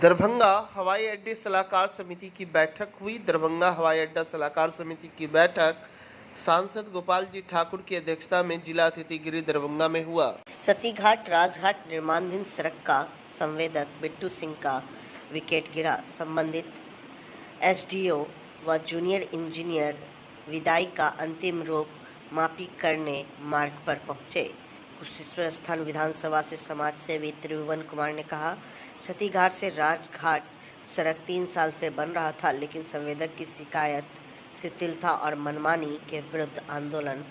दरभंगा हवाई अड्डे सलाहकार समिति की बैठक हुई। दरभंगा हवाई अड्डा सलाहकार समिति की बैठक सांसद गोपाल जी ठाकुर की अध्यक्षता में जिला अतिथि गृह दरभंगा में हुआ। सतीघाट राजघाट निर्माणाधीन सड़क का संवेदक बिट्टू सिंह का विकेट गिरा। संबंधित एसडीओ व जूनियर इंजीनियर विदाई का अंतिम रूप मापी करने मार्ग पर पहुंचे। कुशेश्वर स्थान विधानसभा से समाज सेवी त्रिभुवन कुमार ने कहा, सतीघाट से राजघाट सड़क 3 साल से बन रहा था, लेकिन संवेदक की शिकायत शिथिलता और मनमानी के विरुद्ध आंदोलन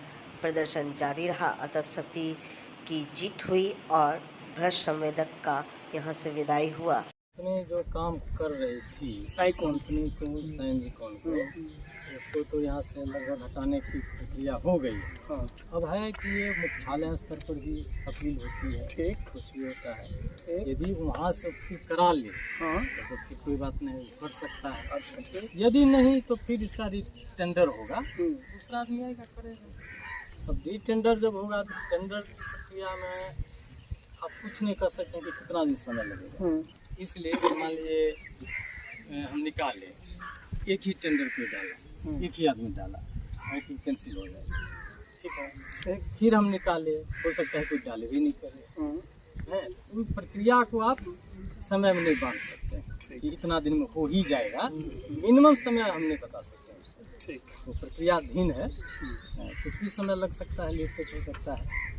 प्रदर्शन जारी रहा। अतः सती की जीत हुई और भ्रष्ट संवेदक का यहां से विदाई हुआ। कंपनी जो काम कर रही थी साई कंपनी को उसको तो यहाँ से लगभग हटाने की प्रक्रिया हो गई। हाँ। अब है कि ये मुख्यालय स्तर पर भी अपील होती है। ठीक, कुछ भी होता है। यदि वहाँ से अपील करा ले, हाँ, तो फिर कोई बात नहीं, कर सकता है। अच्छा, ठीक। यदि नहीं तो फिर इसका टेंडर होगा, दूसरा आदमी आएगा करेगा। अब टेंडर जब होगा तो टेंडर प्रक्रिया में आप कुछ नहीं कर सकते कि कितना दिन समय लगेगा। इसलिए मान लीजिए हम निकाले, एक ही टेंडर पे डाला, एक ही आदमी डाला, फिर कैंसिल हो जाए, ठीक है। फिर हम निकाले, हो सकता है कोई डाले भी नहीं करे। है उन प्रक्रिया को आप समय में नहीं बांध सकते कि इतना दिन में हो ही जाएगा। मिनिमम समय हम नहीं बता सकते। ठीक, वो प्रक्रियाधीन है, कुछ भी समय लग सकता है, लेट से हो सकता है।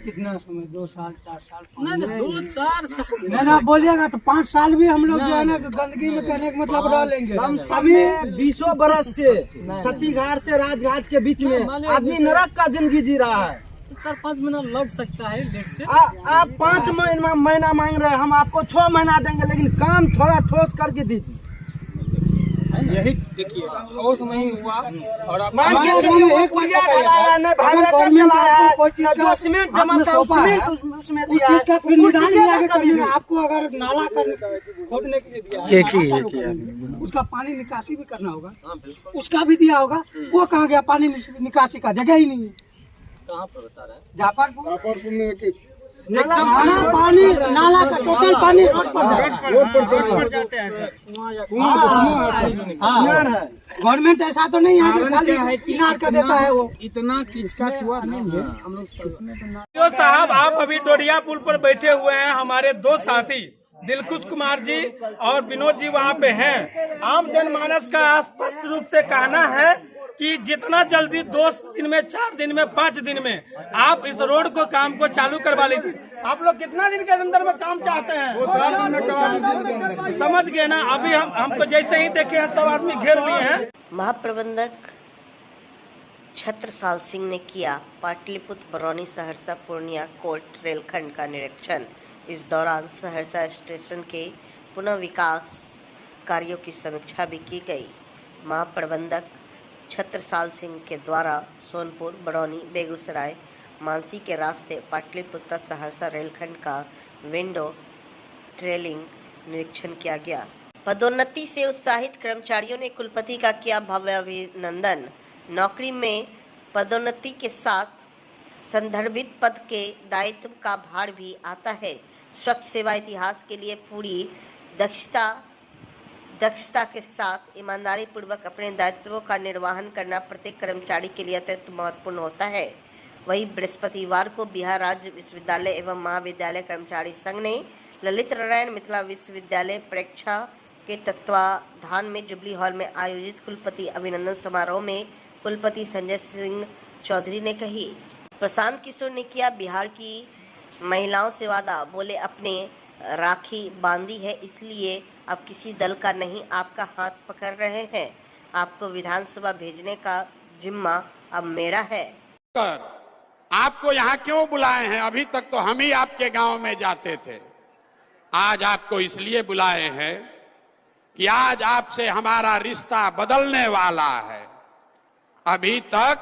कितना समय? 2 साल 4 साल? नहीं 2-4 साल नहीं ना बोलिएगा तो 5 साल भी हम लोग जो है ना गंदगी में कहने का मतलब डालेंगे। हम सभी 20 बरस से सतीघाट से राजघाट के बीच में आदमी नरक का जिंदगी जी रहा है। 4-5 महीना लग सकता है लेट से। आप 5 महीना मांग रहे हैं, हम आपको 6 महीना देंगे, लेकिन काम थोड़ा ठोस करके दीजिए। यही देखिए ठोस नहीं हुआ और आप मान के चलिए एक पुलिया ढलाया नहीं, भाईरेटर चलाया है, जो सीमेंट जमा था उसमें दिया है। उसका फिर निदान भी आगे करिए। आपको अगर नाला खोदने के लिए दिया है, एक ही उसका पानी निकासी भी करना होगा, उसका भी दिया होगा। वो कहाँ गया? पानी निकासी का जगह ही नहीं है। कहाँ पर बता रहा है? जाफरपुर में नाला पानी, नाला का टोटल पानी रोड पर जाते हैं सर। गवर्नमेंट ऐसा तो नहीं है कि खाली किनार का देता है। वो इतना किचकच हुआ नहीं है हम लोग इसमें तो जो साहब आप अभी डोरिया पुल पर बैठे हुए हैं, हमारे 2 साथी दिलखुश कुमार जी और विनोद जी वहाँ पे हैं। आम जनमानस का स्पष्ट रूप से कहना है कि जितना जल्दी 2 दिन में, 4 दिन में, 5 दिन में आप इस रोड को काम को चालू करवा लीजिए। आप लोग कितना दिन के अंदर में काम चाहते हैं? समझ गए ना? अभी हमको जैसे ही देखे हैं सब आदमी घेर लिए हैं। महाप्रबंधक छत्रसाल सिंह ने किया पाटलिपुत्र बरौनी सहरसा पूर्णिया कोर्ट रेलखंड का निरीक्षण। इस दौरान सहरसा स्टेशन के पुनः विकास कार्यों की समीक्षा भी की गई। महाप्रबंधक छत्रसाल सिंह के द्वारा सोनपुर, बरौनी, बेगूसराय, मानसी के रास्ते पाटलिपुत्र सहरसा रेलखंड का विंडो ट्रेलिंग निरीक्षण किया गया। पदोन्नति से उत्साहित कर्मचारियों ने कुलपति का किया भव्य अभिनंदन। नौकरी में पदोन्नति के साथ संदर्भित पद के दायित्व का भार भी आता है। स्वच्छ सेवा इतिहास के लिए पूरी दक्षता के साथ ईमानदारी पूर्वक अपने दायित्वों का निर्वहन करना प्रत्येक कर्मचारी के लिए अत्यंत महत्वपूर्ण होता है। वहीं बृहस्पतिवार को बिहार राज्य विश्वविद्यालय एवं महाविद्यालय कर्मचारी संघ ने ललित नारायण मिथिला विश्वविद्यालय परीक्षा के तत्वाधान में जुबली हॉल में आयोजित कुलपति अभिनंदन समारोह में कुलपति संजय सिंह चौधरी ने कही। प्रशांत किशोर ने किया बिहार की महिलाओं से वादा, बोले अपने राखी बांधी है, इसलिए अब किसी दल का नहीं आपका हाथ पकड़ रहे हैं। आपको विधानसभा भेजने का जिम्मा अब मेरा है। आपको यहाँ क्यों बुलाए हैं? अभी तक तो हम ही आपके गांव में जाते थे। आज आपको इसलिए बुलाए हैं कि आज आपसे हमारा रिश्ता बदलने वाला है। अभी तक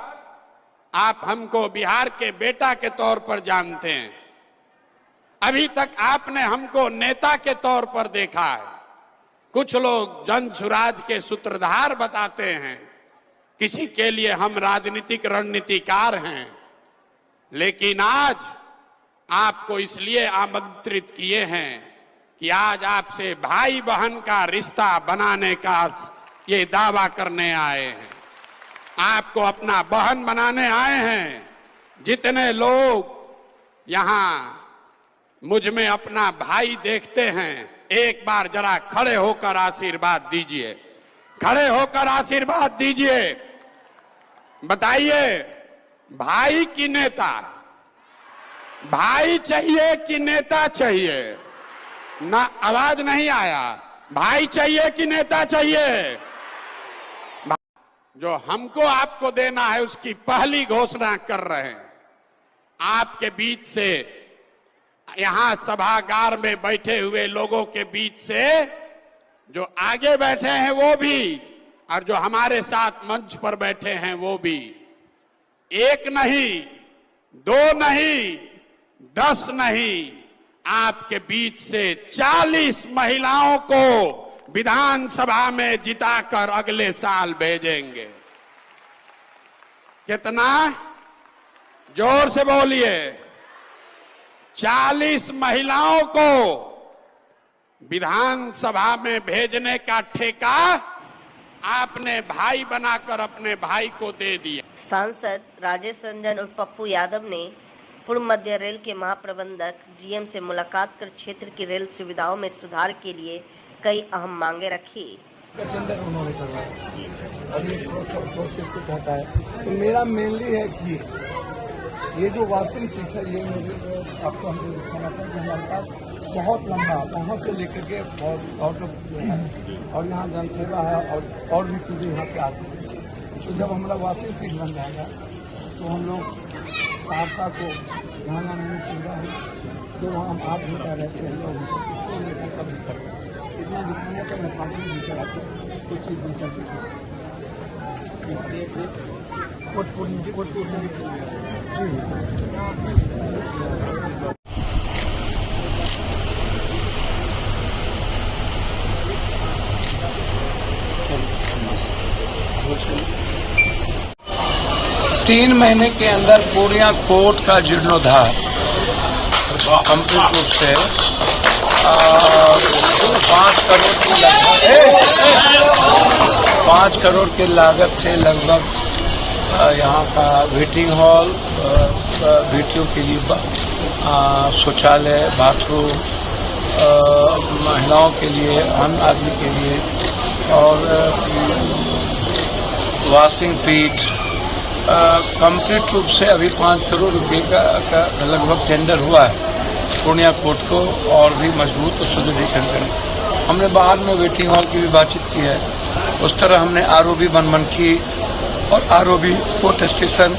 आप हमको बिहार के बेटा के तौर पर जानते हैं, अभी तक आपने हमको नेता के तौर पर देखा है। कुछ लोग जन सुराज के सूत्रधार बताते हैं, किसी के लिए हम राजनीतिक रणनीतिकार हैं, लेकिन आज आपको इसलिए आमंत्रित किए हैं कि आज आपसे भाई बहन का रिश्ता बनाने का ये दावा करने आए हैं। आपको अपना बहन बनाने आए हैं। जितने लोग यहां मुझ में अपना भाई देखते हैं, एक बार जरा खड़े होकर आशीर्वाद दीजिए। खड़े होकर आशीर्वाद दीजिए। बताइए, भाई की नेता, भाई चाहिए कि नेता चाहिए? ना, आवाज नहीं आया। भाई चाहिए कि नेता चाहिए? जो हमको आपको देना है उसकी पहली घोषणा कर रहे हैं। आपके बीच से, यहां सभागार में बैठे हुए लोगों के बीच से जो आगे बैठे हैं वो भी, और जो हमारे साथ मंच पर बैठे हैं वो भी, एक नहीं, दो नहीं, 10 नहीं, आपके बीच से 40 महिलाओं को विधानसभा में जिताकर अगले साल भेजेंगे। कितना? जोर से बोलिए। 40 महिलाओं को विधानसभा में भेजने का ठेका आपने भाई बनाकर अपने भाई को दे दिया। सांसद राजेश रंजन और पप्पू यादव ने पूर्व मध्य रेल के महाप्रबंधक जीएम से मुलाकात कर क्षेत्र की रेल सुविधाओं में सुधार के लिए कई अहम मांगे रखी। टेंडर उन्होंने करवाया, अभी प्रोसेस को कहता है। तो मेरा मेनली है कि ये जो वाशिंग पीठ है, ये मुझे आपको हमको दिखाना था कि हमारे पास बहुत लंबा वहाँ से लेकर के बहुत आउट ऑफ है, और यहाँ जनसेवा है और भी चीज़ें यहाँ से आ सकती हैं। तो जब हमारा वाशिंग पीठ बन जाएगा तो हम लोग सहरसा को यहाँ आने में सुविधा है। तो वहाँ हम 8 घंटा रहते हैं लोग, इसको लेकर कभी करते हैं। इतना दिखाने का मैं 5 मिनट लेकर आते हैं, कुछ चीज़ लेकर तीन महीने के अंदर पूर्णिया कोर्ट का जीर्णोद्धार कंप्लीट रूप से 5 करोड़ की लगभग 5 करोड़ के लागत से लगभग यहाँ का वेटिंग हॉल, बेटियों के लिए शौचालय, बाथरूम, महिलाओं के लिए, अन्य आदमी के लिए, और वाशिंग पीठ कंप्लीट रूप से अभी 5 करोड़ रुपए का लगभग टेंडर हुआ है पूर्णिया कोर्ट को और भी मजबूत और सुदृढ़ीकरण करने। हमने बाहर में वेटिंग हॉल की भी बातचीत की है। उस तरह हमने आरओबी बनमनखी और आरओबी कोर्ट स्टेशन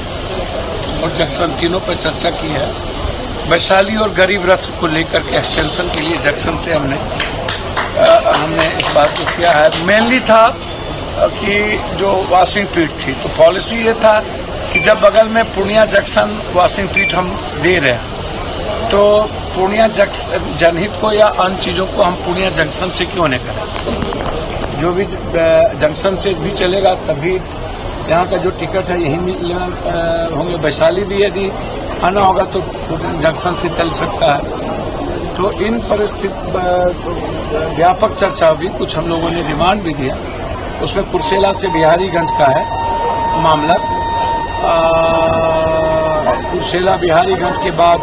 और जंक्शन तीनों पर चर्चा की है। वैशाली और गरीब रथ को लेकर के एक्सटेंशन के लिए जंक्शन से हमने इस बात को किया है। मेनली था कि जो वाशिंग पीठ थी, तो पॉलिसी ये था कि जब बगल में पूर्णिया जंक्शन वाशिंग पीठ हम दे रहे हैं, तो पूर्णिया जनहित को या अन्य चीज़ों को हम पूर्णिया जंक्शन से क्यों नहीं करें। जो भी जंक्शन से भी चलेगा तभी यहाँ का जो टिकट है यही होंगे। वैशाली भी यदि आना होगा तो जंक्शन से चल सकता है। तो इन परिस्थिति व्यापक चर्चा हुई। कुछ हम लोगों ने डिमांड भी दिया। उसमें कुर्सेला से बिहारीगंज का है मामला। कुर्सेला बिहारीगंज के बाद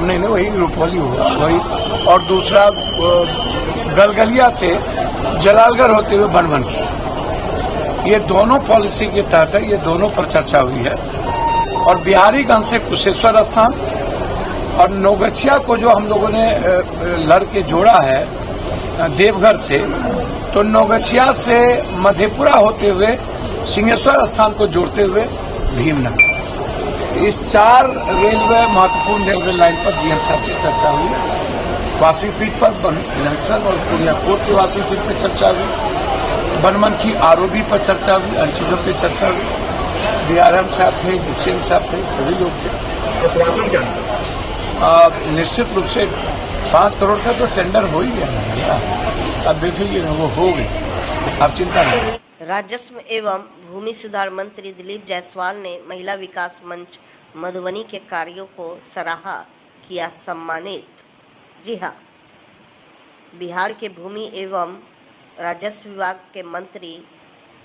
नहीं वही रुपौली हुआ वही, और दूसरा गलगलिया से जलालगढ़ होते हुए बनमनखी। ये दोनों पॉलिसी के तहत है, ये दोनों पर चर्चा हुई है। और बिहारीगंज से कुशेश्वर स्थान और नौगछिया को जो हम लोगों ने लड़ के जोड़ा है देवघर से, तो नौगछिया से मधेपुरा होते हुए सिंहेश्वर स्थान को जोड़ते हुए भीमनगर। इस 4 रेलवे महत्वपूर्ण रेलवे लाइन पर जीएम साहब से चर्चा हुई। वाशिंग पीठ पर जंक्शन और पूर्णिया कोर्ट के वाशिंग पीठ पर चर्चा हुई। बनमनखी आरओबी पर चर्चा हुई। अन्य चीजों पर चर्चा हुई। डीआरएम साहब थे, डीसीएम साहब थे, सभी लोग थे। निश्चित रूप से 5 करोड़ का तो टेंडर हो ही गया। अब देखिए वो हो गई, आप चिंता नहीं। राजस्व एवं भूमि सुधार मंत्री दिलीप जायसवाल ने महिला विकास मंच मधुबनी के कार्यों को सराहा किया सम्मानित। जी हाँ, बिहार के भूमि एवं राजस्व विभाग के मंत्री,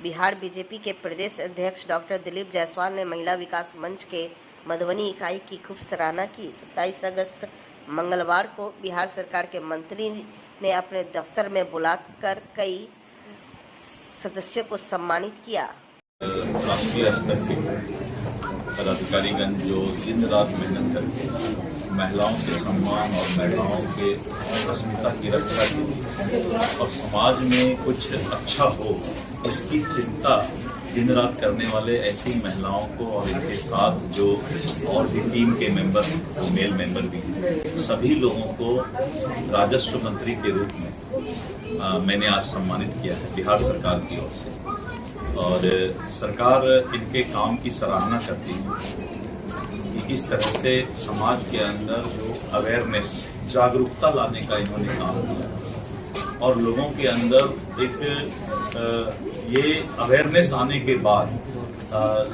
बिहार बीजेपी के प्रदेश अध्यक्ष डॉक्टर दिलीप जायसवाल ने महिला विकास मंच के मधुबनी इकाई की खूब सराहना की। 27 अगस्त मंगलवार को बिहार सरकार के मंत्री ने अपने दफ्तर में बुलाकर कई सदस्यों को सम्मानित किया। राष्ट्रीय स्तर के पदाधिकारीगण जो दिन रात मेहनत करके महिलाओं के सम्मान और महिलाओं के अस्मिता की रक्षा की और समाज में कुछ अच्छा हो इसकी चिंता दिन रात करने वाले ऐसी महिलाओं को और इनके साथ जो और भी टीम के मेंबर, मेल मेंबर भी हैं, सभी लोगों को राजस्व मंत्री के रूप में मैंने आज सम्मानित किया है बिहार सरकार की ओर से। और सरकार इनके काम की सराहना करती है कि इस तरह से समाज के अंदर जो अवेयरनेस, जागरूकता लाने का इन्होंने काम किया और लोगों के अंदर एक ये अवेयरनेस आने के बाद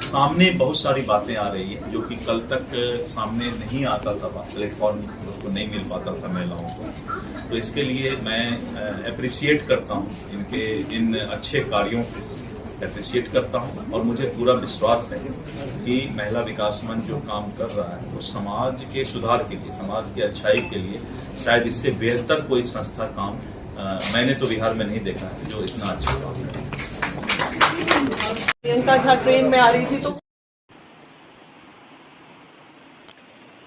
सामने बहुत सारी बातें आ रही है जो कि कल तक सामने नहीं आता था, प्लेटफॉर्म को नहीं मिल पाता था महिलाओं को। तो इसके लिए मैं अप्रिशिएट करता हूँ इनके इन अच्छे कार्यों को अप्रिशिएट करता हूँ और मुझे पूरा विश्वास है कि महिला विकास मंच जो काम कर रहा है वो समाज के सुधार के लिए, समाज की अच्छाई के लिए शायद इससे बेहतर कोई संस्था काम मैंने तो बिहार में नहीं देखा है जो इतना अच्छा काम है। प्रियंका झा ट्रेन में आ रही थी तो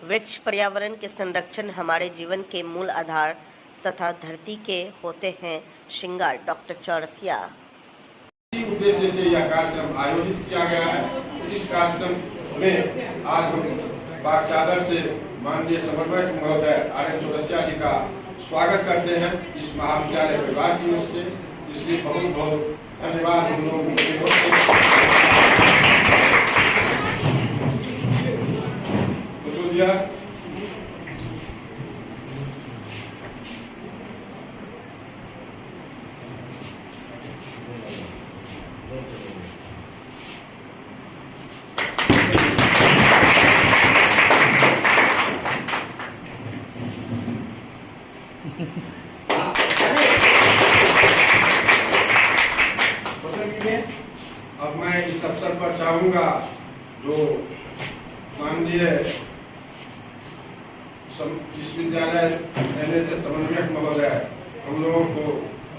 वृक्ष पर्यावरण के संरक्षण हमारे जीवन के मूल आधार तथा धरती के होते हैं श्रृंगार। डॉक्टर चौरसिया। इसी उद्देश्य से यह कार्यक्रम आयोजित किया गया है। इस कार्यक्रम में आज हम बाग चादर से माननीय समन्वयक महोदय आर.एन. चौरसिया जी का स्वागत करते हैं इस महाविद्यालय परिवार की ओर से। इसलिए बहुत बहुत धन्यवाद हम लोगों को। अब मैं इस अवसर पर चाहूंगा जो माननीय विश्वविद्यालय एनएसएस समन्वयक महोदय हम लोगों को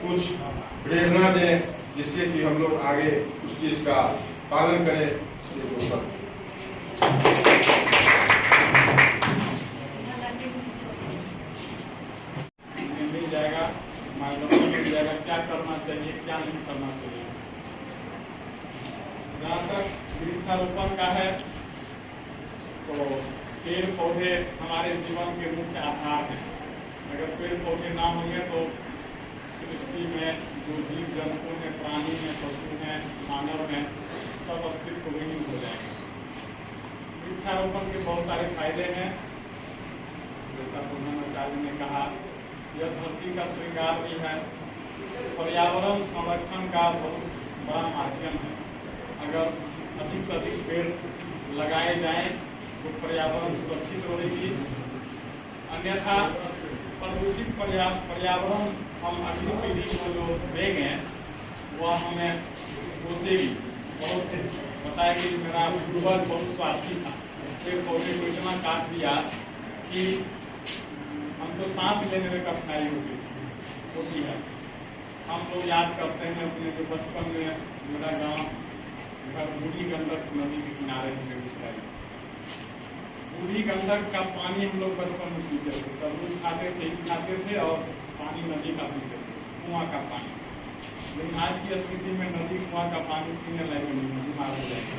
कुछ प्रेरणा दें जिससे कि हम लोग आगे उस चीज का पालन करें। मिल जाएगा, मार्गदर्शन मिल जाएगा क्या करना चाहिए क्या नहीं करना चाहिए। जहाँ तक वृक्षारोपण का है तो पेड़ पौधे हमारे जीवन के मुख्य आधार हैं। अगर पेड़ पौधे ना होंगे तो सृष्टि में जो जीव जंतु हैं, प्राणी हैं, पशु हैं, मानव हैं, सब अस्तित्व विहीन हो जाएंगे। वृक्षारोपण के बहुत सारे फायदे हैं। जैसा प्रधानाचार्य ने कहा, यह धरती का श्रृंगार भी है, पर्यावरण संरक्षण का बहुत बड़ा माध्यम है। अगर अधिक से अधिक पेड़ लगाए जाएं तो पर्यावरण सुरक्षित रहेगी। अन्यथा प्रदूषित पर्यावरण हम अगली पीढ़ी को जो देंगे वह हमें कोसेगी, बहुत बताएगी मेरा पूर्वज बहुत स्वार्थी था, पेड़ पौधे को इतना काट दिया कि हमको सांस लेने में कठिनाई होती है। हम लोग याद करते हैं अपने जो बचपन में मेरा गांव घर बूढ़ी गंडक नदी के किनारे में बेगूसराय। बूढ़ी गंडक का पानी हम लोग बचपन में पीते थे, तरबूज खाते थे और पानी नदी का पीते थे, कुआं का पानी। लेकिन आज की स्थिति में नदी कुआं का पानी पीने लायक नहीं, बीमार हो जाएगा।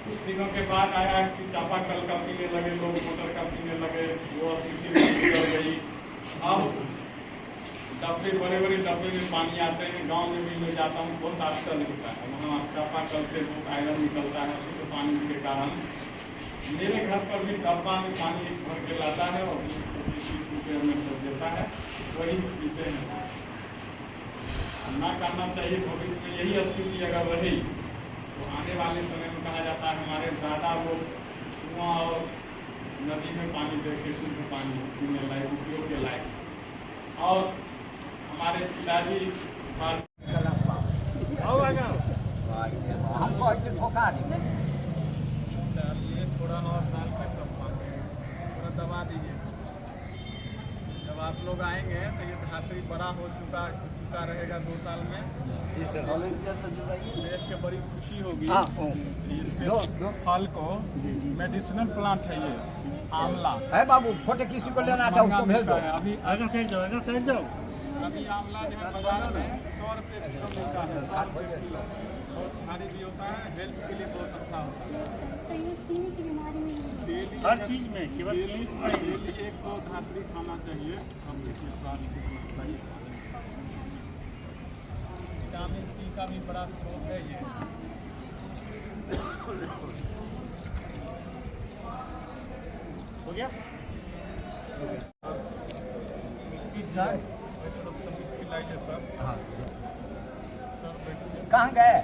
कुछ दिनों के बाद आया कि चापाकल का पीने लगे लोग, मोटर का पीने लगे, वो स्थिति बदल गई। अब डब्बे, बड़े बड़े डब्बे में पानी आते हैं। गांव में भी मैं जाता हूँ, बहुत आश्चर्य होता है। वहाँ चापाकल से बहुत आयरन निकलता है शुद्ध पानी के कारण। मेरे घर पर भी डब्बा में पानी भर के लाता है और 20-25 रुपये में कर देता है, वही पीते हैं। ना करना चाहिए। भविष्य में यही स्थिति अगर रही तो आने वाले समय में कहा जाता है हमारे दादा लोग कुआं और नदी में पानी दे के शुद्ध पानी पीने लायक, उपयोग के लायक। और हमारे पिताजी चलिए थोड़ा और डाल के तब पानी थोड़ा दबा दीजिए। जब आप लोग आएंगे तो ये धातरी बड़ा हो चुका रहेगा 2 साल में। देश के बड़ी खुशी होगी। इसके फल को मेडिसिनल प्लांट है ये आंवला है। बाबू फोटो किसी को लेना था उसको भेज दो। अभी आगे साइड जाओ, आगे साइड जाओ। अभी आंवला जो है बाजार में 100 रुपये किलो मिलता है, 100 रुपये किलो। बहुत भारी भी होता है, हेल्थ के लिए बहुत अच्छा होता है। हर चीज में केवल डेली 1-2 धातरी खाना चाहिए। हम देखिए स्वास्थ्य सही, विटामिन सी का भी बड़ा स्रोत है ये। हो गया कहाँ गए?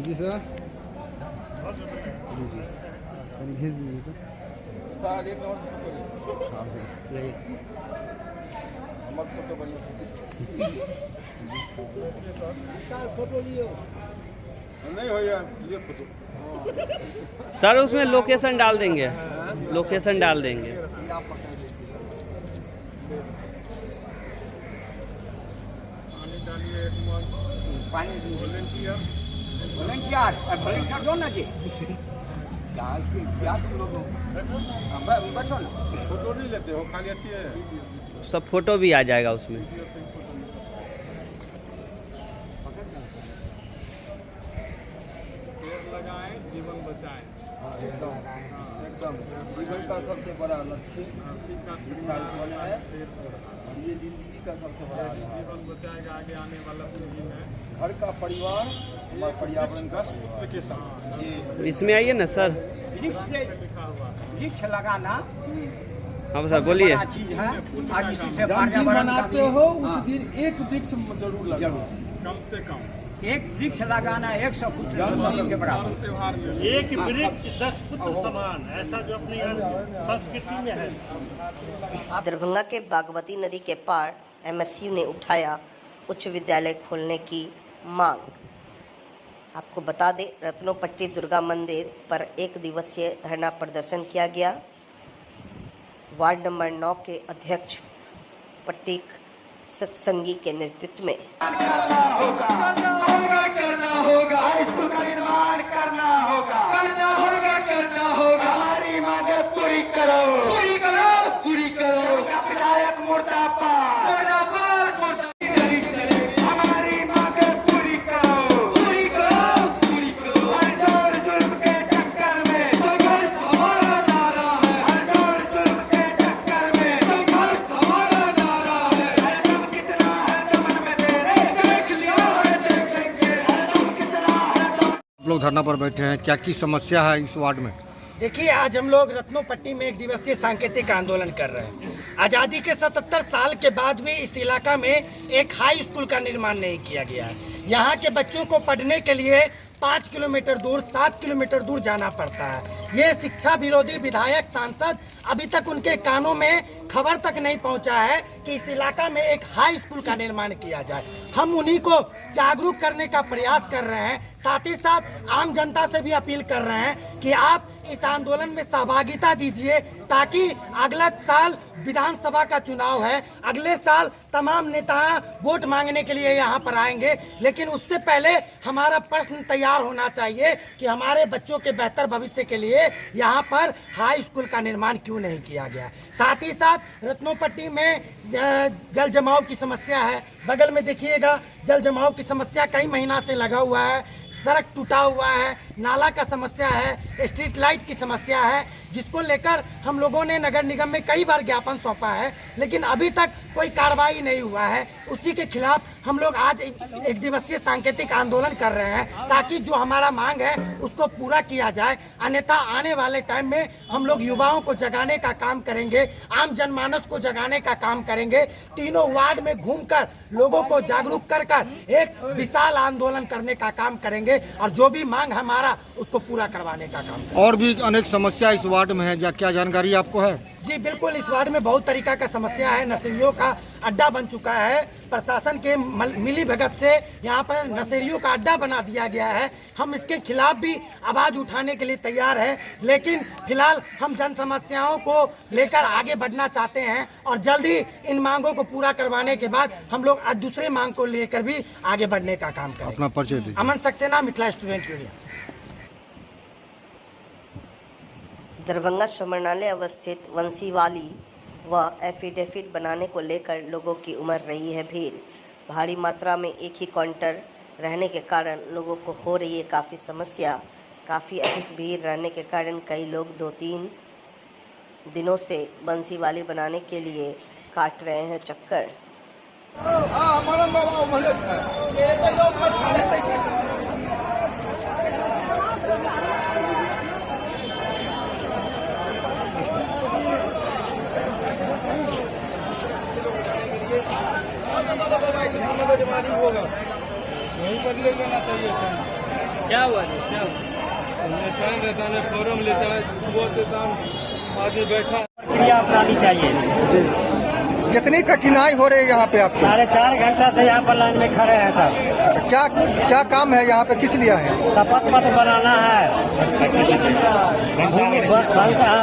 जी सर, भेज दीजिए तो। सर एक और फोटो बढ़िया से फोटो लियो नहीं हो यार, लिए फोटो सर उसमें लोकेशन डाल देंगे, लोकेशन डाल देंगे। पानी डालिए, पानी वॉलंटियर दो ना जी। बैठो ना, फोटो नहीं लेते हो, खाली अच्छी है। सब फोटो भी आ जाएगा उसमें। लगाएं, जीवन बचाएं। एकदम जीवन का सबसे बड़ा लक्ष्य वृक्षारोपण है। ये जिंदगी का सबसे बड़ा जीवन बचाएगा आगे आने वाला पीढ़ी में। घर का परिवार हमारे पर्यावरण का इसमें आइए ना सर। वृक्ष लगाना हाँ सर बोलिए। चीज है। आज इसी से जब दिन मनाते हो उस दिन एक वृक्ष जरूर लगाओ। कम से कम एक वृक्ष लगाना 100 फुट के बराबर। त्योहार में एक वृक्ष 10 पुत्र समान, ऐसा जो अपनी संस्कृति में है। दरभंगा के बागमती नदी के पार MSU ने उठाया उच्च विद्यालय खोलने की मांग। आपको बता दें, रत्नोपट्टी दुर्गा मंदिर पर 1 दिवसीय धरना प्रदर्शन किया गया। वार्ड नंबर 9 के अध्यक्ष प्रतीक सत्संगी के नेतृत्व में करना होगा, स्कूल का निर्माण करना होगा, हमारी मांगे पूरी करो, विधायक मुर्दाबाद, हमारी मांगे पूरी करो, हर जोर जुल्म के चक्कर में, हर जोर जुल्म के चक्कर में, हरदम कितना है मन में तेरे, देख लिया है देख लेंगे, हरदम कितना है। लोग धरना पर बैठे हैं, क्या की समस्या है इस वार्ड में? देखिए, आज हम लोग रत्नोपट्टी में 1 दिवसीय सांकेतिक आंदोलन कर रहे हैं। आज़ादी के 77 साल के बाद भी इस इलाका में एक हाई स्कूल का निर्माण नहीं किया गया है। यहाँ के बच्चों को पढ़ने के लिए 5 किलोमीटर दूर, 7 किलोमीटर दूर जाना पड़ता है। ये शिक्षा विरोधी विधायक सांसद अभी तक उनके कानों में खबर तक नहीं पहुंचा है कि इस इलाका में एक हाई स्कूल का निर्माण किया जाए। हम उन्हीं को जागरूक करने का प्रयास कर रहे हैं। साथ ही साथ आम जनता से भी अपील कर रहे हैं कि आप इस आंदोलन में सहभागिता दीजिए, ताकि अगला साल विधानसभा का चुनाव है। अगले साल तमाम नेता वोट मांगने के लिए यहाँ पर आएंगे, लेकिन उससे पहले हमारा प्रश्न तैयार होना चाहिए कि हमारे बच्चों के बेहतर भविष्य के लिए यहाँ पर हाई स्कूल का निर्माण क्यों नहीं किया गया। साथ ही साथ रत्नोपट्टी में जल जमाव की समस्या है। बगल में देखिएगा, जल जमाव की समस्या कई महीना से लगा हुआ है। सड़क टूटा हुआ है, नाला का समस्या है, स्ट्रीट लाइट की समस्या है, जिसको लेकर हम लोगों ने नगर निगम में कई बार ज्ञापन सौंपा है, लेकिन अभी तक कोई कार्रवाई नहीं हुआ है। उसी के खिलाफ हम लोग आज एक दिवसीय सांकेतिक आंदोलन कर रहे हैं ताकि जो हमारा मांग है उसको पूरा किया जाए। अन्यथा आने वाले टाइम में हम लोग युवाओं को जगाने का काम करेंगे, आम जनमानस को जगाने का काम करेंगे। तीनों वार्ड में घूमकर लोगों को जागरूक कर एक विशाल आंदोलन करने का काम करेंगे और जो भी मांग हमारा उसको पूरा करवाने का काम। और भी अनेक समस्या इस वार्ड में है, क्या जानकारी आपको है? जी बिल्कुल, इस वार्ड में बहुत तरीका का समस्या है। नशेड़ियों का अड्डा बन चुका है। प्रशासन के मिली भगत से यहाँ पर नशेड़ियों का अड्डा बना दिया गया है। हम इसके खिलाफ भी आवाज उठाने के लिए तैयार हैं, लेकिन फिलहाल हम जन समस्याओं को लेकर आगे बढ़ना चाहते हैं और जल्दी इन मांगों को पूरा करवाने के बाद हम लोग आज दूसरे मांग को लेकर भी आगे बढ़ने का काम करें। अपना परिचय दीजिए। अमन सक्सेना, मिथिला स्टूडेंट यूनियन। दरभंगा समरणालय अवस्थित वंशीवाली व एफिडेविट बनाने को लेकर लोगों की उमड़ रही है भीड़। भारी मात्रा में एक ही काउंटर रहने के कारण लोगों को हो रही है काफ़ी समस्या। काफ़ी अधिक भीड़ रहने के कारण कई लोग 2-3 दिनों से बंसीवाली बनाने के लिए काट रहे हैं चक्कर। वहीं पर ले लेना चाहिए। क्या हुआ जी? क्या चैन रहता है, फॉर्म लेता है, सुबह से शाम आदमी बैठा। प्रक्रिया अपनानी चाहिए। कितनी कठिनाई हो रही है यहाँ पे आपको? 4.5 घंटा से यहाँ पर लाइन में खड़े हैं सर। क्या काम है यहाँ पे, किस लिए है? शपथ पत्र बनाना है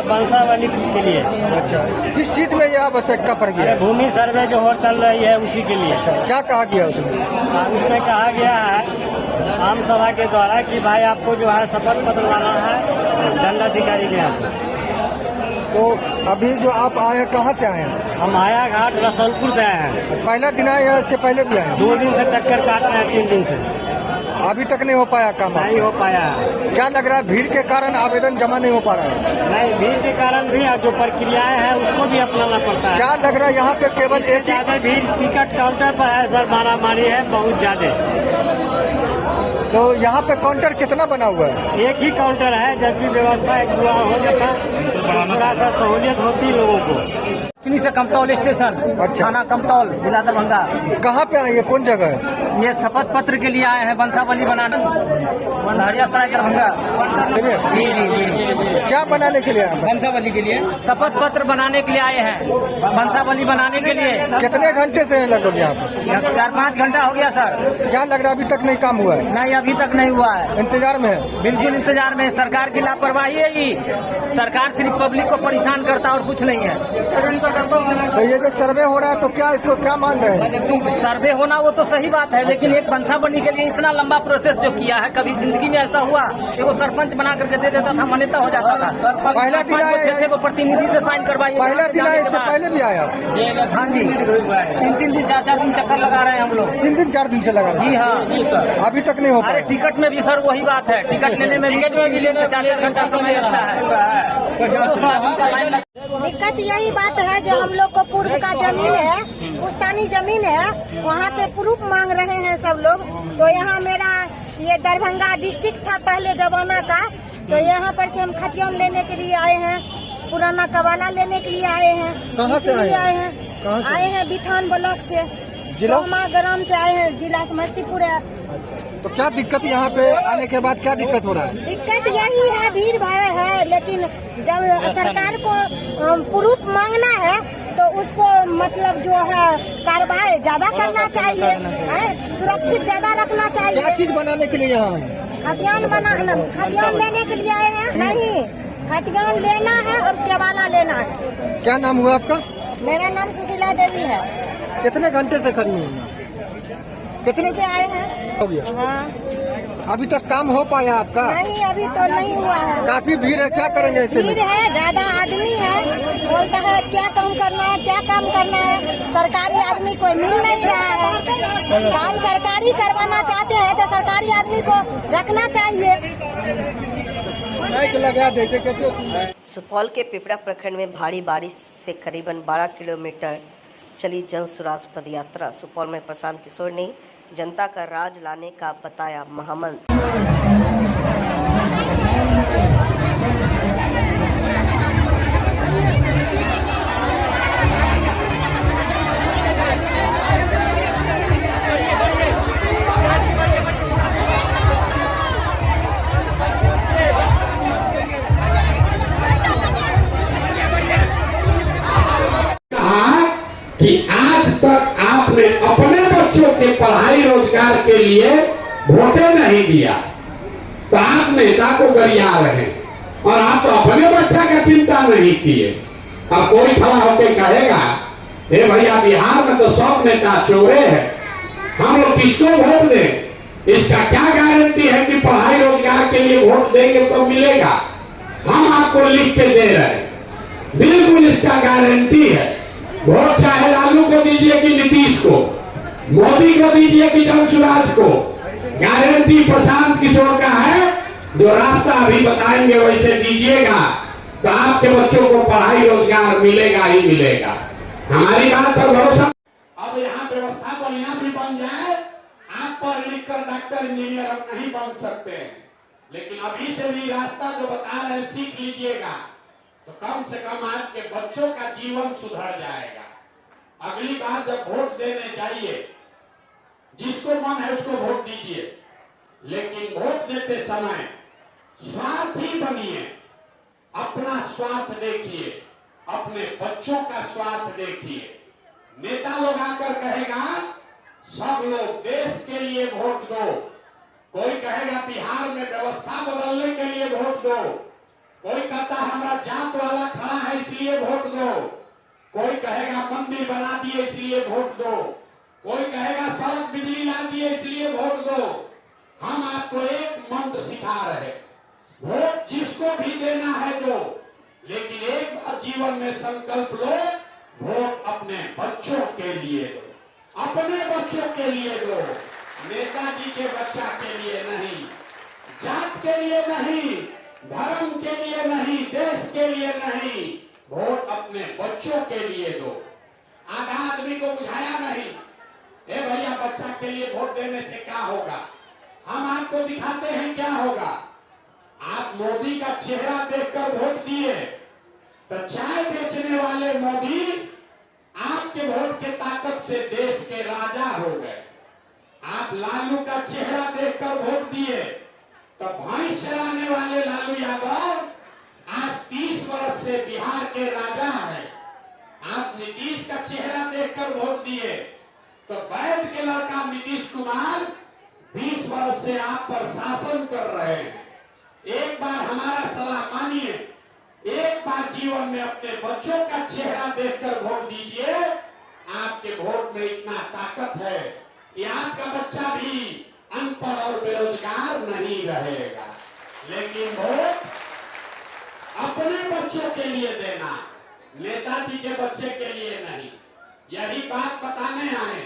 वंशावली के लिए। अच्छा, किस चीज में ये आवश्यकता पड़ गई? भूमि सर्वे जो हो चल रही है उसी के लिए। क्या कहा गया उसमें कहा गया है आम सभा के द्वारा कि भाई आपको जो है शपथ पत्र बनाना है दंडाधिकारी के यहाँ से। तो अभी जो आप आए कहाँ से आए हैं? हम आया घाट रसौलपुर से आए हैं। पहला दिन आए या इससे पहले भी आए? 2 दिन से चक्कर काट रहे हैं, 3 दिन से अभी तक नहीं हो पाया काम? नहीं हो पाया। क्या लग रहा है भीड़ के कारण आवेदन जमा नहीं हो पा रहा है? नहीं, भीड़ के कारण भी जो प्रक्रियाएं हैं उसको भी अपनाना पड़ता है। क्या लग रहा है यहाँ पे केवल एक ज्यादा भीड़ टिकट काउंटर पर है सर, मारामारी है बहुत ज्यादा। तो यहाँ पे काउंटर कितना बना हुआ है? एक ही काउंटर है, जबकि व्यवस्था एक पूरा हो जाता थोड़ा सा सहूलियत होती लोगों को। से कमतौल स्टेशन, अच्छा, थाना कमतौल, जिला दरभंगा। कहाँ पे आए, ये कौन जगह है? ये शपथ पत्र के लिए आए हैं वंशावली बनाने, हरियासराय दरभंगा। जी जी जी। क्या बनाने के लिए आए? वंशावली के लिए शपथ पत्र बनाने के लिए आए हैं, वंशावली बनाने के लिए। कितने घंटे से लगभग यहाँ पे? 4-5 घंटा हो गया सर। क्या लग रहा है अभी तक नहीं काम हुआ है? नहीं, अभी तक नहीं हुआ है। इंतजार में है? बिल्कुल इंतजार में। सरकार की लापरवाही है ये। सरकार सिर्फ पब्लिक को परेशान करता और कुछ नहीं है। तो ये जो सर्वे हो रहा है तो क्या इसको क्या मान रहे हैं? सर्वे होना वो तो सही बात है, लेकिन एक वंशावली के लिए इतना लंबा प्रोसेस जो किया है, कभी जिंदगी में ऐसा हुआ कि वो सरपंच बना करके दे देता था, मान्यता हो जाता था। पहला दिन आया, 6 प्रतिनिधि से साइन करवाइए। पहला दिन आया, इससे पहले भी आया? हाँ जी, 3-3 दिन 4-4 दिन चक्कर लगा रहे हैं हम लोग। 3 दिन 4 दिन से लगा? जी हाँ। अभी तक नहीं हो पाया? टिकट में भी सर वही बात है, टिकट लेने में भी 4 घंटा समय लगता है। दिक्कत यही बात है जो हम लोग को पूर्व का जमीन है, पुश्तैनी जमीन है, वहाँ पे प्रूफ मांग रहे हैं सब लोग। तो यहाँ मेरा ये दरभंगा डिस्ट्रिक्ट था पहले जमाना का, तो यहाँ पर से हम खतियान लेने के लिए आए हैं, पुराना कबाला लेने के लिए आए हैं। कहाँ से आए हैं? आए हैं बिथान ब्लॉक से, जिला ग्राम से आए हैं, जिला समस्तीपुर है। तो क्या दिक्कत यहाँ पे आने के बाद क्या दिक्कत हो रहा है? दिक्कत यही है, भीड़ भाड़ है, लेकिन जब सरकार को प्रूफ मांगना है तो उसको मतलब जो है कार्रवाई ज्यादा करना चाहिए, सुरक्षित ज्यादा रखना चाहिए। क्या चीज बनाने के लिए यहाँ? खतियान लेने के लिए आए हैं। नहीं, खतियान लेना है और केवाला लेना है। क्या नाम हुआ आपका? मेरा नाम सुशीला देवी है। कितने घंटे से खड़ी हुई? कितने के आए हैं? हाँ। अभी तक काम हो पाया आपका? नहीं, अभी तो नहीं हुआ है। काफी भीड़ है, क्या करेंगे ऐसे में? भीड़ है, ज्यादा आदमी है, बोलता है क्या काम करना है, क्या काम करना है। सरकारी आदमी कोई मिल नहीं रहा है। काम सरकारी करवाना चाहते हैं तो सरकारी आदमी को रखना चाहिए। सुपौल के पिपरा प्रखंड में भारी बारिश से करीबन 12 किलोमीटर चली जन सुराज पद यात्रा। सुपौल में प्रशांत किशोर ने जनता का राज लाने का बताया महामंत्र। कि आज तक आपने अपने बच्चों के पढ़ाई रोजगार के लिए वोटें नहीं दिया, तो आप नेता को गरिया रहे और आप तो अपने बच्चा का चिंता नहीं किए। अब कोई खड़ा होकर कहेगा ए भैया बिहार में तो सब नेता चोरे हैं, हम लोग किसको वोट दें? इसका क्या गारंटी है कि पढ़ाई रोजगार के लिए वोट देंगे तो मिलेगा? हम आपको लिख के दे रहे हैं, बिल्कुल इसका गारंटी है। वोट चाहे लालू को दीजिए कि नीतीश को, मोदी को दीजिए कि जनसुराज को, गारंटी प्रशांत किशोर का है। जो रास्ता अभी बताएंगे वैसे दीजिएगा तो आपके बच्चों को पढ़ाई रोजगार मिलेगा ही मिलेगा। हमारी बात पर भरोसा। अब यहाँ व्यवस्था बढ़िया भी बन जाए, आप पढ़ लिख कर डॉक्टर इंजीनियर अब नहीं बन सकते, लेकिन अभी से भी रास्ता जो बता रहे हैं सीख लीजिएगा तो कम से कम आपके बच्चों का जीवन सुधर जाएगा। अगली बार जब वोट देने जाइए, जिसको मन है उसको वोट दीजिए, लेकिन वोट देते समय स्वार्थी बनिए। अपना स्वार्थ देखिए, अपने बच्चों का स्वार्थ देखिए। नेता लोग आकर कहेगा सब लोग देश के लिए वोट दो, कोई कहेगा बिहार में व्यवस्था बदलने के लिए वोट दो, कोई कहता हमारा जात वाला खड़ा है इसलिए वोट दो, कोई कहेगा मंदिर बना दिए इसलिए वोट दो, कोई कहेगा सड़क बिजली ला दिए इसलिए वोट दो। हम आपको एक मंत्र सिखा रहे, वोट जिसको भी देना है दो, लेकिन एक बार जीवन में संकल्प लो, वोट अपने बच्चों के लिए दो, अपने बच्चों के लिए दो, नेताजी के बच्चा के लिए नहीं, जात के लिए नहीं, धर्म के लिए नहीं, देश के लिए नहीं, वोट अपने बच्चों के लिए दो। आधा आदमी को बुझाया नहीं, ए भैया बच्चा के लिए वोट देने से क्या होगा? हम आपको दिखाते हैं क्या होगा। आप मोदी का चेहरा देखकर वोट दिए तो चाय बेचने वाले मोदी आपके वोट के ताकत से देश के राजा हो गए। आप लालू का चेहरा देखकर वोट दिए तो भैंस चराने वाले लालू यादव आज 30 वर्ष से बिहार के राजा है। आप नीतीश का चेहरा देखकर वोट दिए तो वैद्य के लड़का नीतीश कुमार 20 वर्ष से आप पर शासन कर रहे हैं। एक बार हमारा सलाह मानिए, एक बार जीवन में अपने बच्चों का चेहरा देखकर वोट दीजिए। आपके वोट में इतना ताकत है कि आपका बच्चा भी अनपढ़ और बेरोजगार नहीं रहेगा। लेकिन वोट अपने बच्चों के लिए देना, नेताजी के बच्चे के लिए नहीं। यही बात बताने आए।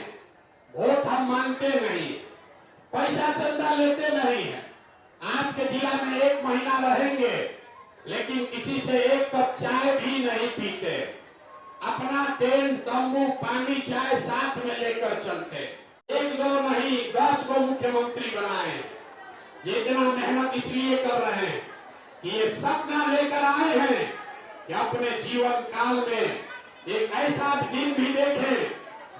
वोट हम मांगते नहीं, पैसा चंदा लेते नहीं है। आपके जिला में 1 महीना रहेंगे लेकिन किसी से एक कप चाय भी नहीं पीते। अपना टेंट, तंबू, पानी, चाय साथ में लेकर चलते। 1-2 नहीं 10 को मुख्यमंत्री बनाए। ये इतना मेहनत इसलिए कर रहे हैं कि ये सपना लेकर आए हैं कि अपने जीवन काल में एक ऐसा दिन भी देखें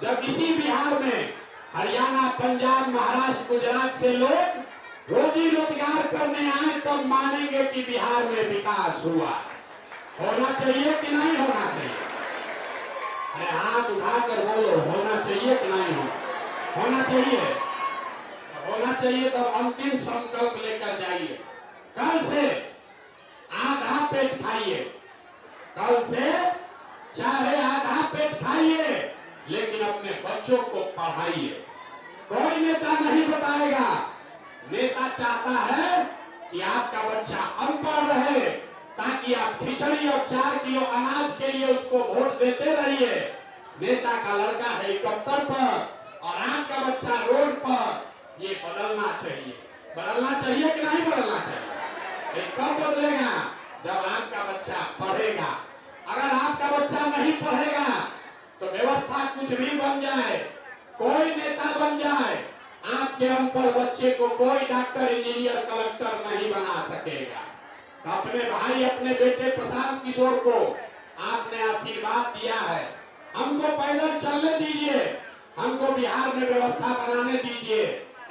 जब इसी बिहार में हरियाणा, पंजाब, महाराष्ट्र, गुजरात से लोग रोजी रोजगार करने आए, तब मानेंगे कि बिहार में विकास हुआ। होना चाहिए कि नहीं होना चाहिए? अरे हाथ उठाकर बोलो, होना चाहिए कि नहीं होना चाहिए? होना चाहिए तो अंतिम संकल्प लेकर जाइए। कल से आधा पेट खाइए, कल से चाहे आधा पेट खाइए, लेकिन अपने बच्चों को पढ़ाइए। कोई नेता नहीं बताएगा। नेता चाहता है कि आपका बच्चा अनपढ़ रहे ताकि आप खिचड़ी और 4 किलो अनाज के लिए उसको वोट देते रहिए। नेता का लड़का हेलीकॉप्टर पर और आपका बच्चा रोड पर। ये बदलना चाहिए। बदलना चाहिए कि नहीं बदलना चाहिए? ये कब बदलेगा? जब आपका बच्चा पढ़ेगा। अगर आपका बच्चा नहीं पढ़ेगा तो व्यवस्था कुछ भी बन जाए, कोई नेता बन जाए, आपके हम पर बच्चे को कोई डॉक्टर, इंजीनियर, कलेक्टर नहीं बना सकेगा। तो अपने भाई, अपने बेटे प्रशांत किशोर को आपने आशीर्वाद दिया है, हमको पैदल चलने दीजिए, हमको बिहार में व्यवस्था बनाने दीजिए।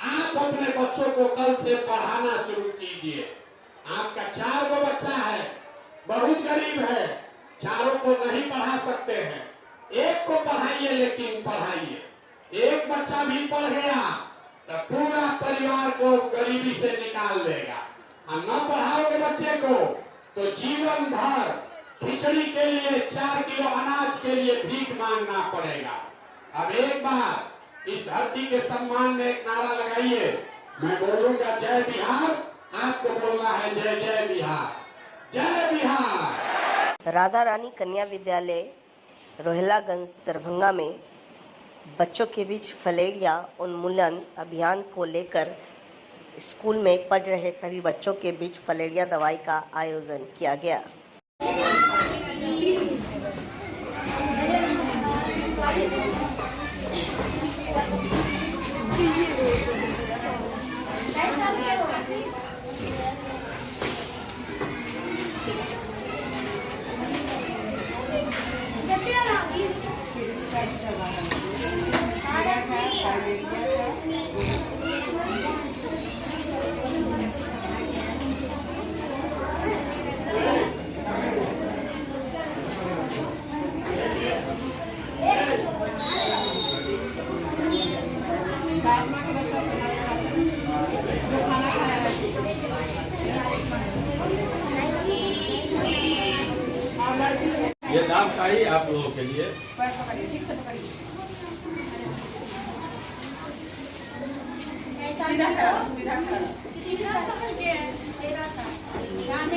आप अपने बच्चों को कल से पढ़ाना शुरू कीजिए। आपका 4 गो बच्चा है, बहुत गरीब है, चारों को नहीं पढ़ा सकते हैं, एक को पढ़ाइए, लेकिन पढ़ाइए। एक बच्चा भी पढ़ गया तो पूरा परिवार को गरीबी से निकाल देगा। हम न पढ़ाओगे बच्चे को तो जीवन भर खिचड़ी के लिए, 4 किलो अनाज के लिए भीख मांगना पड़ेगा। अब एक बार इस धरती के सम्मान में एक नारा लगाइए, मैं बोलूंगा जय बिहार, आपको बोलना है जय जय बिहार, जय बिहार। राधा रानी कन्या विद्यालय रोहिलागंज दरभंगा में बच्चों के बीच फलेरिया उन्मूलन अभियान को लेकर स्कूल में पढ़ रहे सभी बच्चों के बीच फलेरिया दवाई का आयोजन किया गया। ये दाम का ही आप लोगों के लिए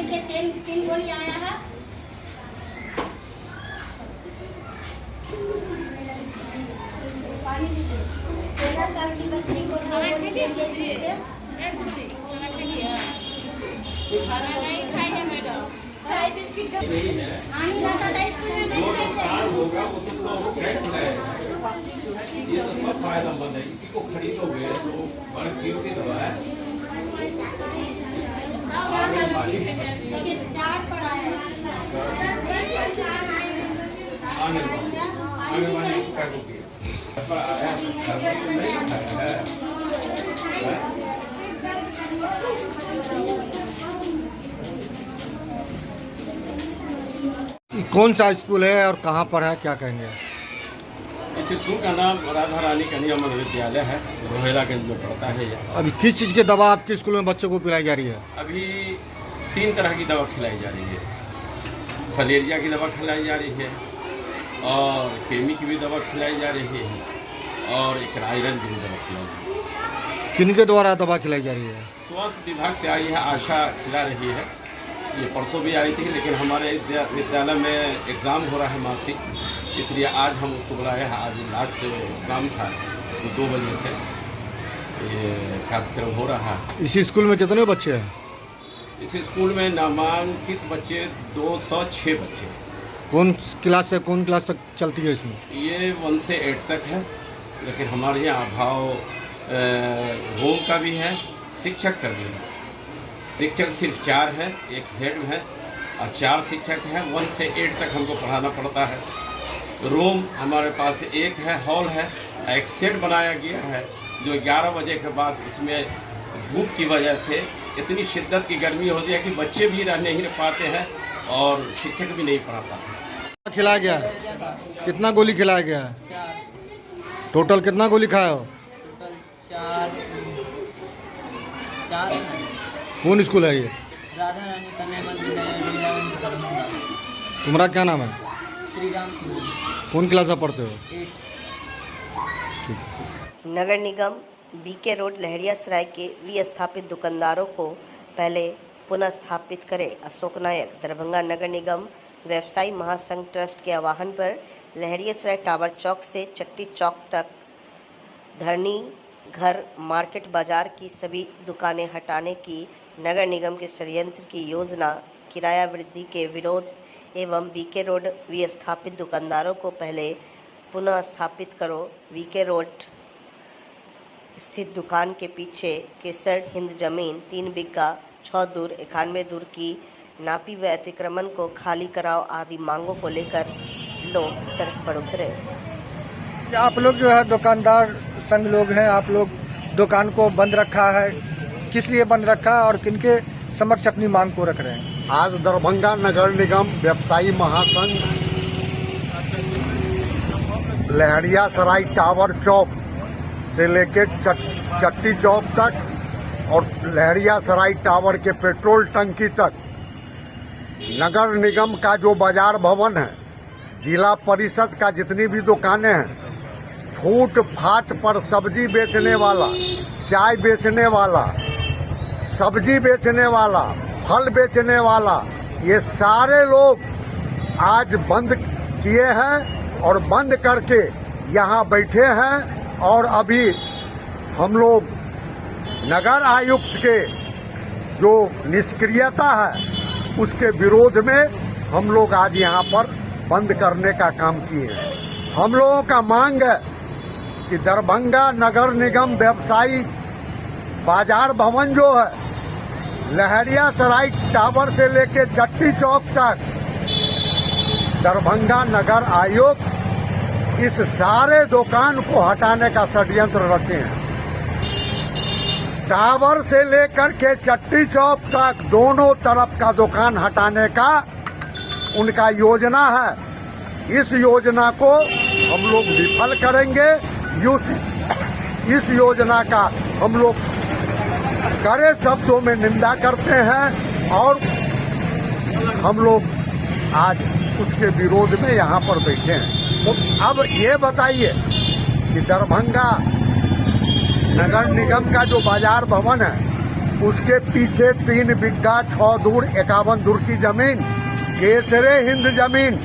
के 3 गोली आया है। पानी दीजिए। 13 साल की बच्ची को खाना नहीं खाएंगे मैडम। चाय बिस्किट का आनी रहता था स्कूल में नहीं खाएंगे। होगा वो सब लोग ये तो सब फायदेमंद है। इसी को खरीदोगे तो बड़ा कीमती दवा है। लेकिन चाट पड़ा है। आने वाले क्या होगी? पर आया नहीं है। कौन सा स्कूल है और कहाँ पर है, क्या कहेंगे? इस स्कूल का नाम राधा रानी कन्या विद्यालय है, रोहिलागंज में पड़ता है। यह अभी किस चीज़ की दवा आपके स्कूल में बच्चों को पिलाई जा रही है? अभी 3 तरह की दवा खिलाई जा रही है। फलेरिया की दवा खिलाई जा रही है और केमी की भी दवा खिलाई जा रही है और एक आयरन की भी दवा खिलाई जा रही है। किनके द्वारा दवा खिलाई जा रही है? स्वास्थ्य विभाग से आई है, आशा खिला रही है। ये परसों भी आई थी, लेकिन हमारे विद्यालय में एग्ज़ाम हो रहा है मासिक, इसलिए आज हम उसको बुलाए हैं। आज लास्ट एग्ज़ाम था, तो 2 बजे से ये कार्यक्रम हो रहा है। इसी स्कूल में कितने बच्चे हैं? इस स्कूल में नामांकित बच्चे 206 बच्चे। कौन क्लास से कौन क्लास तक चलती है इसमें? ये 1 से 8 तक है, लेकिन हमारे यहाँ अभाव होम का भी है, शिक्षक का भी है। शिक्षक सिर्फ 4 है, एक हेड है और 4 शिक्षक हैं। 1 से 8 तक हमको पढ़ाना पड़ता है। रूम हमारे पास एक है, हॉल है, एक सेट बनाया गया है जो 11 बजे के बाद उसमें धूप की वजह से इतनी शिद्दत की गर्मी होती है कि बच्चे भी रह नहीं पाते हैं और शिक्षक भी नहीं पढ़ा पाते। खिलाया गया है? कितना गोली खिलाया गया है? टोटल कितना गोली खाया हो? टोटल 4। कौन स्कूल है ये? राधा रानी कन्या विद्यालय दरभंगा। तुम्हारा क्या नाम है? श्री राम। कौन क्लास में पढ़ते हो? 8। नगर निगम बीके रोड लहरियासराय के विस्थापित दुकानदारों को पहले पुनः स्थापित करे। अशोक नायक। दरभंगा नगर निगम व्यवसायी महासंघ ट्रस्ट के आह्वान पर लहरियासराय टावर चौक से चट्टी चौक तक धरनी घर मार्केट बाजार की सभी दुकानें हटाने की नगर निगम के षड्यंत्र की योजना, किराया वृद्धि के विरोध एवं बीके रोड विस्थापित दुकानदारों को पहले पुनः स्थापित करो। वीके रोड स्थित दुकान के पीछे केसर हिंद जमीन 3 बिघा 6 दूर 91 दूर की नापी व अतिक्रमण को खाली कराओ आदि मांगों को लेकर लोग सड़क पर उतरे। आप लोग जो है दुकानदार संघ लोग हैं, आप लोग दुकान को बंद रखा है, किस लिए बंद रखा है और किनके समक्ष अपनी मांग को रख रहे हैं? आज दरभंगा नगर निगम व्यवसायी महासंघ लहरिया सराय टावर चौक से लेकर चट्टी चौक तक और लहरिया सराय टावर के पेट्रोल टंकी तक नगर निगम का जो बाजार भवन है, जिला परिषद का जितनी भी दुकानें हैं, फूट फाट पर सब्जी बेचने वाला, चाय बेचने वाला, सब्जी बेचने वाला, फल बेचने वाला, ये सारे लोग आज बंद किए हैं और बंद करके यहाँ बैठे हैं। और अभी हम लोग नगर आयुक्त के जो निष्क्रियता है उसके विरोध में हम लोग आज यहाँ पर बंद करने का काम किए हैं। हम लोगों का मांग है कि दरभंगा नगर निगम व्यवसायी बाजार भवन जो है, लहरिया सराय टावर से लेके चट्टी चौक तक दरभंगा नगर आयोग इस सारे दुकान को हटाने का षड्यंत्र रचे हैं। टावर से लेकर के चट्टी चौक तक दोनों तरफ का दुकान हटाने का उनका योजना है। इस योजना को हम लोग विफल करेंगे। इस योजना का हम लोग कड़े शब्दों में निंदा करते हैं और हम लोग आज उसके विरोध में यहाँ पर बैठे हैं। तो अब ये बताइए कि दरभंगा नगर निगम का जो बाजार भवन है उसके पीछे 3 बिघा 6 दूर 51 दूर की जमीन, केसरे हिंद जमीन,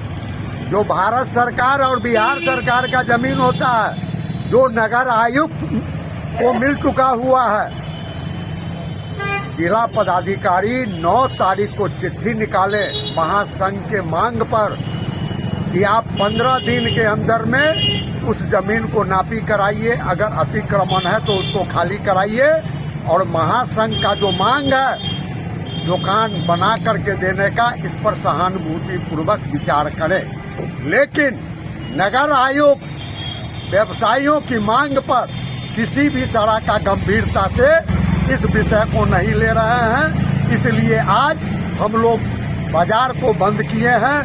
जो भारत सरकार और बिहार सरकार का जमीन होता है, जो नगर आयुक्त को मिल चुका हुआ है। जिला पदाधिकारी 9 तारीख को चिट्ठी निकाले महासंघ के मांग पर कि आप 15 दिन के अंदर में उस जमीन को नापी कराइए, अगर अतिक्रमण है तो उसको खाली कराइए और महासंघ का जो मांग है दुकान बना करके देने का, इस पर सहानुभूति पूर्वक विचार करें। लेकिन नगर आयोग व्यवसायियों की मांग पर किसी भी तरह का गंभीरता से इस विषय को नहीं ले रहे हैं। इसलिए आज हम लोग बाजार को बंद किए हैं।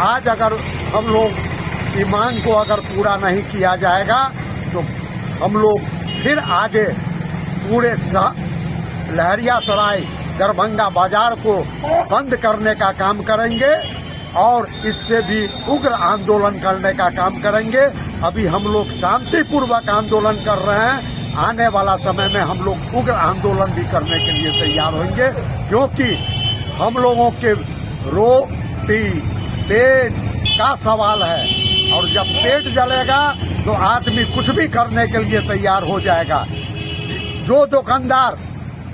आज अगर हम लोग की मांग को अगर पूरा नहीं किया जाएगा तो हम लोग फिर आगे पूरे लहरिया सराय दरभंगा बाजार को बंद करने का काम करेंगे और इससे भी उग्र आंदोलन करने का काम करेंगे। अभी हम लोग शांतिपूर्वक आंदोलन कर रहे हैं। आने वाला समय में हम लोग उग्र आंदोलन भी करने के लिए तैयार होंगे, क्योंकि हम लोगों के रोटी पेट का सवाल है और जब पेट जलेगा तो आदमी कुछ भी करने के लिए तैयार हो जाएगा। जो दुकानदार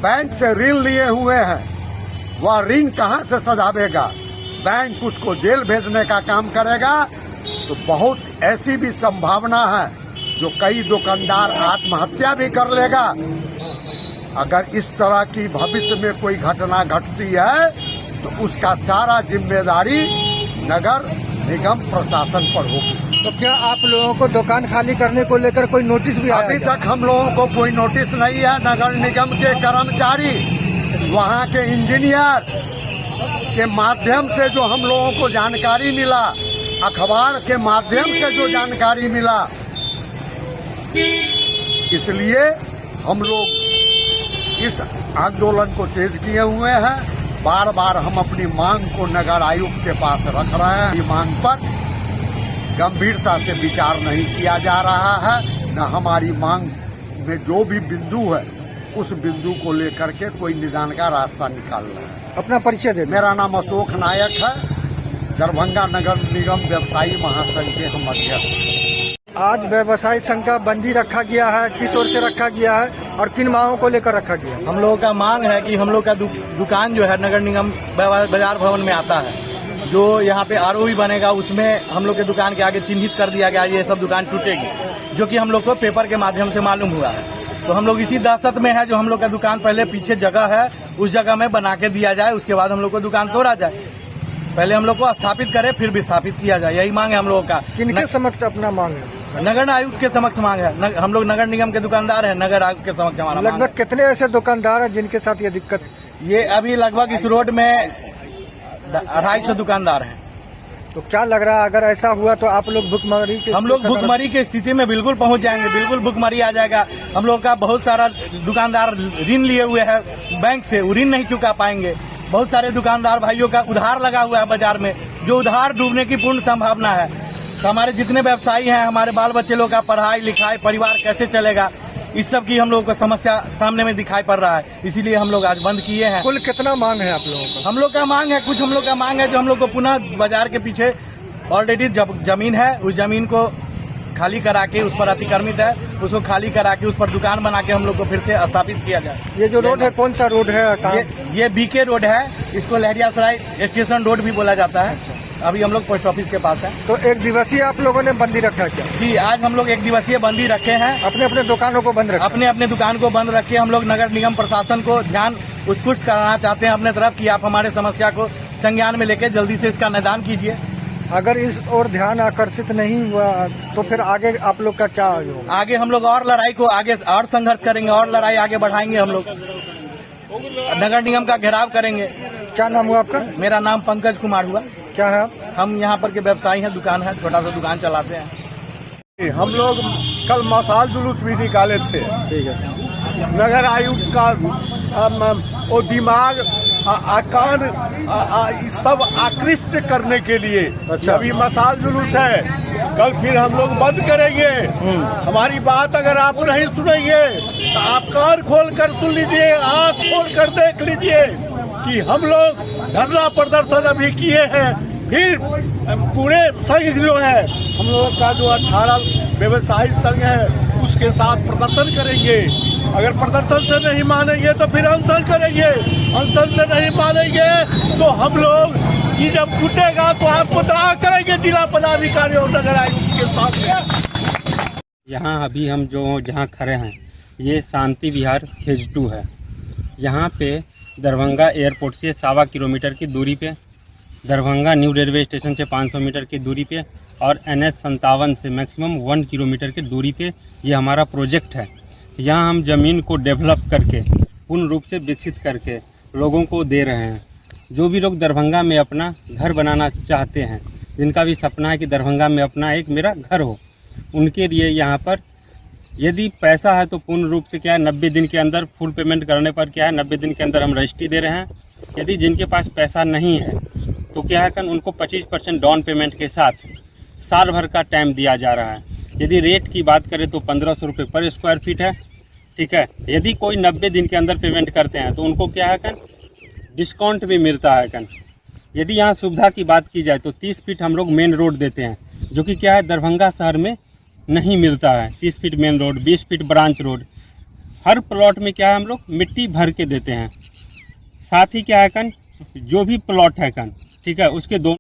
बैंक से ऋण लिए हुए हैं वह ऋण कहां से सधावेगा? बैंक उसको जेल भेजने का काम करेगा। तो बहुत ऐसी भी संभावना है जो कई दुकानदार आत्महत्या भी कर लेगा। अगर इस तरह की भविष्य में कोई घटना घटती है तो उसका सारा जिम्मेदारी नगर निगम प्रशासन पर होगी। तो क्या आप लोगों को दुकान खाली करने को लेकर कोई नोटिस भी आया? अभी तक हम लोगों को कोई नोटिस नहीं है। नगर निगम के कर्मचारी, वहाँ के इंजीनियर के माध्यम से जो हम लोगों को जानकारी मिला, अखबार के माध्यम से जो जानकारी मिला, इसलिए हम लोग इस आंदोलन को तेज किए हुए हैं। बार बार हम अपनी मांग को नगर आयुक्त के पास रख रहे हैं। ये मांग पर गंभीरता से विचार नहीं किया जा रहा है। न हमारी मांग में जो भी बिंदु है उस बिंदु को लेकर के कोई निदान का रास्ता निकाल रहा है। अपना परिचय दे। मेरा नाम अशोक नायक है, दरभंगा नगर निगम व्यवसायी महासंघ के हम अध्यक्ष। आज व्यवसायी संघ का बंदी रखा गया है, किस ओर से रखा गया है और किन मांगों को लेकर रखा गया? हम लोगों का मांग है कि हम लोग का दुकान जो है नगर निगम बाजार भवन में आता है, जो यहाँ पे आरओ भी बनेगा उसमें हम लोग के दुकान के आगे चिन्हित कर दिया गया ये सब दुकान टूटेगी, जो कि हम लोग को पेपर के माध्यम से मालूम हुआ है। तो हम लोग इसी दहशत में है, जो हम लोग का दुकान पहले पीछे जगह है उस जगह में बना के दिया जाए, उसके बाद हम लोग को दुकान तोड़ा जाए। पहले हम लोग को स्थापित करे फिर विस्थापित किया जाए, यही मांग है हम लोगों का। किनके समक्ष अपना मांग है? नगर आयुक्त के समक्ष मांग है। हम लोग नगर निगम के दुकानदार हैं, नगर आयुक्त के समक्ष हमारा मांग है। लगभग कितने ऐसे दुकानदार हैं जिनके साथ ये दिक्कत? ये अभी लगभग इस रोड में 250 दुकानदार हैं। तो क्या लग रहा है अगर ऐसा हुआ तो आप लोग भुखमरी के हम लोग भुखमरी की स्थिति में बिल्कुल पहुंच जाएंगे, बिल्कुल भुखमरी आ जाएगा। हम लोग का बहुत सारा दुकानदार ऋण लिए हुए है बैंक से, वो ऋण नहीं चुका पाएंगे। बहुत सारे दुकानदार भाइयों का उधार लगा हुआ है बाजार में, जो उधार डूबने की पूर्ण संभावना है। तो हमारे जितने व्यवसायी हैं, हमारे बाल बच्चे लोग का पढ़ाई लिखाई परिवार कैसे चलेगा, इस सब की हम लोगों को समस्या सामने में दिखाई पड़ रहा है, इसीलिए हम लोग आज बंद किए हैं। कुल कितना मांग है आप लोगों का? हम लोग का मांग है, कुछ हम लोग का मांग है जो हम लोग को पुनः बाजार के पीछे ऑलरेडी जमीन है, उस जमीन को खाली करा के, उस पर अतिक्रमित है, उसको खाली करा के उस पर दुकान बना के हम लोग को फिर से स्थापित किया जाए। ये जो रोड है कौन सा रोड है? ये बीके रोड है, इसको लहरियासराय स्टेशन रोड भी बोला जाता है। अभी हम लोग पोस्ट ऑफिस के पास है। तो एक दिवसीय आप लोगों ने बंदी रखा है क्या? जी, आज हम लोग एक दिवसीय बंदी रखे हैं। अपने अपने दुकानों को बंद रखे? अपने अपने दुकान को बंद रखे। हम लोग नगर निगम प्रशासन को ध्यान उत्कृष्ट कराना चाहते हैं अपने तरफ कि आप हमारे समस्या को संज्ञान में लेकर जल्दी से इसका निदान कीजिए। अगर इस ओर ध्यान आकर्षित नहीं हुआ तो फिर आगे आप लोग का क्या होगा? आगे हम लोग और लड़ाई को आगे और संघर्ष करेंगे, और लड़ाई आगे बढ़ाएंगे। हम लोग नगर निगम का घेराव करेंगे। क्या नाम हुआ आपका? मेरा नाम पंकज कुमार हुआ। क्या है आप? हम यहाँ पर के व्यवसायी हैं, दुकान है, छोटा सा दुकान चलाते हैं। हम लोग कल मसाल जुलूस भी निकाले थे। ठीक है। नगर आयुक्त का वो दिमाग कान सब आकृष्ट करने के लिए। अच्छा। अभी मसाल जुलूस है, कल फिर हम लोग बंद करेंगे। हमारी बात अगर आप नहीं सुनेंगे तो आप कान खोल कर सुन लीजिए, आँख खोल कर देख लीजिए कि हम लोग धरना प्रदर्शन अभी किए हैं। फिर पूरे संघ जो है, हम लोगों का जो 18 व्यवसायी संघ है उसके साथ प्रदर्शन करेंगे। अगर प्रदर्शन से नहीं मानेंगे तो फिर अनशन करेंगे। अनशन से नहीं मानेंगे तो हम लोग कि जब टूटेगा तो आपको दया करेंगे जिला पदाधिकारी और नगर आयुक्त के साथ। यहाँ अभी हम जो जहाँ खड़े हैं ये शांति विहार फेज 2 है। यहाँ पे दरभंगा एयरपोर्ट से 1.25 किलोमीटर की दूरी पे, दरभंगा न्यू रेलवे स्टेशन से 500 मीटर की दूरी पे और NH57 से मैक्सिमम 1 किलोमीटर की दूरी पे ये हमारा प्रोजेक्ट है। यहाँ हम ज़मीन को डेवलप करके पूर्ण रूप से विकसित करके लोगों को दे रहे हैं। जो भी लोग दरभंगा में अपना घर बनाना चाहते हैं, जिनका भी सपना है कि दरभंगा में अपना एक मेरा घर हो, उनके लिए यहाँ पर यदि पैसा है तो पूर्ण रूप से क्या है 90 दिन के अंदर फुल पेमेंट करने पर क्या है 90 दिन के अंदर हम रजिस्ट्री दे रहे हैं। यदि जिनके पास पैसा नहीं है तो क्या है कि उनको 25% डाउन पेमेंट के साथ साल भर का टाइम दिया जा रहा है। यदि रेट की बात करें तो 1500 रुपये पर स्क्वायर फीट है। ठीक है, यदि कोई 90 दिन के अंदर पेमेंट करते हैं तो उनको क्या है डिस्काउंट भी मिलता है। यदि यहाँ सुविधा की बात की जाए तो 30 फीट हम लोग मेन रोड देते हैं, जो कि क्या है दरभंगा शहर में नहीं मिलता है। 30 feet main road, 20 feet branch road, हर प्लॉट में क्या है हम लोग मिट्टी भर के देते हैं। साथ ही क्या है जो भी प्लॉट है ठीक है उसके दो